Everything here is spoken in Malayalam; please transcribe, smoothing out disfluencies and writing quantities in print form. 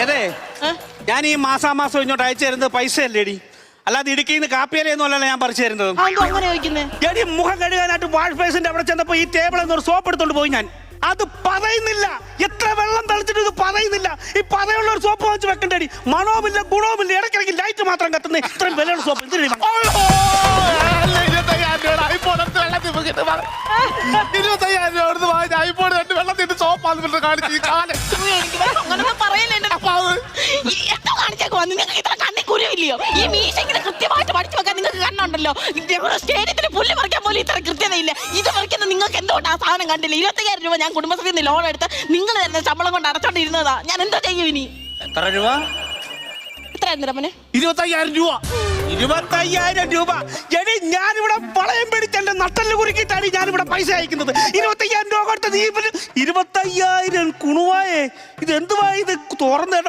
അതെ ഞാൻ ഈ മാസാമാസം ഇങ്ങോട്ട് അയച്ചു തരുന്നത് പൈസ അല്ലേടി, അല്ലാതെ ഇടുക്കിന്ന് കാപ്പിയലൊന്നും അല്ലല്ലോ ഞാൻ പറിച്ചു തരുന്നത്. എടി മുഖം കഴുകാനായിട്ട് വാഷ് ബേസിന്റെ അവിടെ ചെന്നപ്പോ ഈ ടേബിളിൽ നിന്ന് ഒരു സോപ്പ് എടുത്തോണ്ട് പോയി ഞാൻ. അത് പറയുന്നില്ല, എത്ര വെള്ളം തളിച്ചിട്ട് ഇത് പറയുന്നില്ല. ഈ പറയുള്ള ഒരു സോപ്പ് വാങ്ങിച്ച് വെക്കണ്ടേടി, മണവുമില്ല ഗുണവുമില്ല, ഇടയ്ക്കിടയ്ക്ക് ലൈറ്റ് മാത്രം കത്തുന്ന ഇത്രയും വിലയുള്ള സോപ്പ് എന്തിനാ? ഈ മീശങ്ങനെ കൃത്യമായിട്ട് പഠിച്ചു വെക്കാൻ നിങ്ങൾക്ക് കണ്ണുണ്ടല്ലോ. സ്റ്റേഡിയത്തിന് പുല്ല് പറിക്കാൻ പോലും ഇത്ര കൃത്യതയില്ല. ഇത് പറിക്കുന്ന നിങ്ങൾക്ക് എന്തുകൊണ്ട് ആ സാധനം കണ്ടില്ല? 25,000 രൂപ ഞാൻ കുടുംബശ്രീയിൽ നിന്ന് ലോൺ എടുത്ത് നിങ്ങൾ തന്നെ ശമ്പളം കൊണ്ട് അടച്ചോണ്ടിരുന്നതാ. ഞാൻ എന്താ ചെയ്യും ഇനി? എത്ര രൂപ? എത്രയായിരുന്നു രമനെ? 25,000 രൂപ. 25,000 രൂപ. എടി ഞാനിവിടെ വളയം പിടിച്ച് എന്റെ നട്ടല് കുറുക്കിയിട്ടാണ് ഞാനിവിടെ പൈസ അയക്കുന്നത്. 25,000 രൂപ കൊടുത്തത് 25,000 കുണുവായേ. ഇത് എന്തുവാ ഇത് തുറന്നിട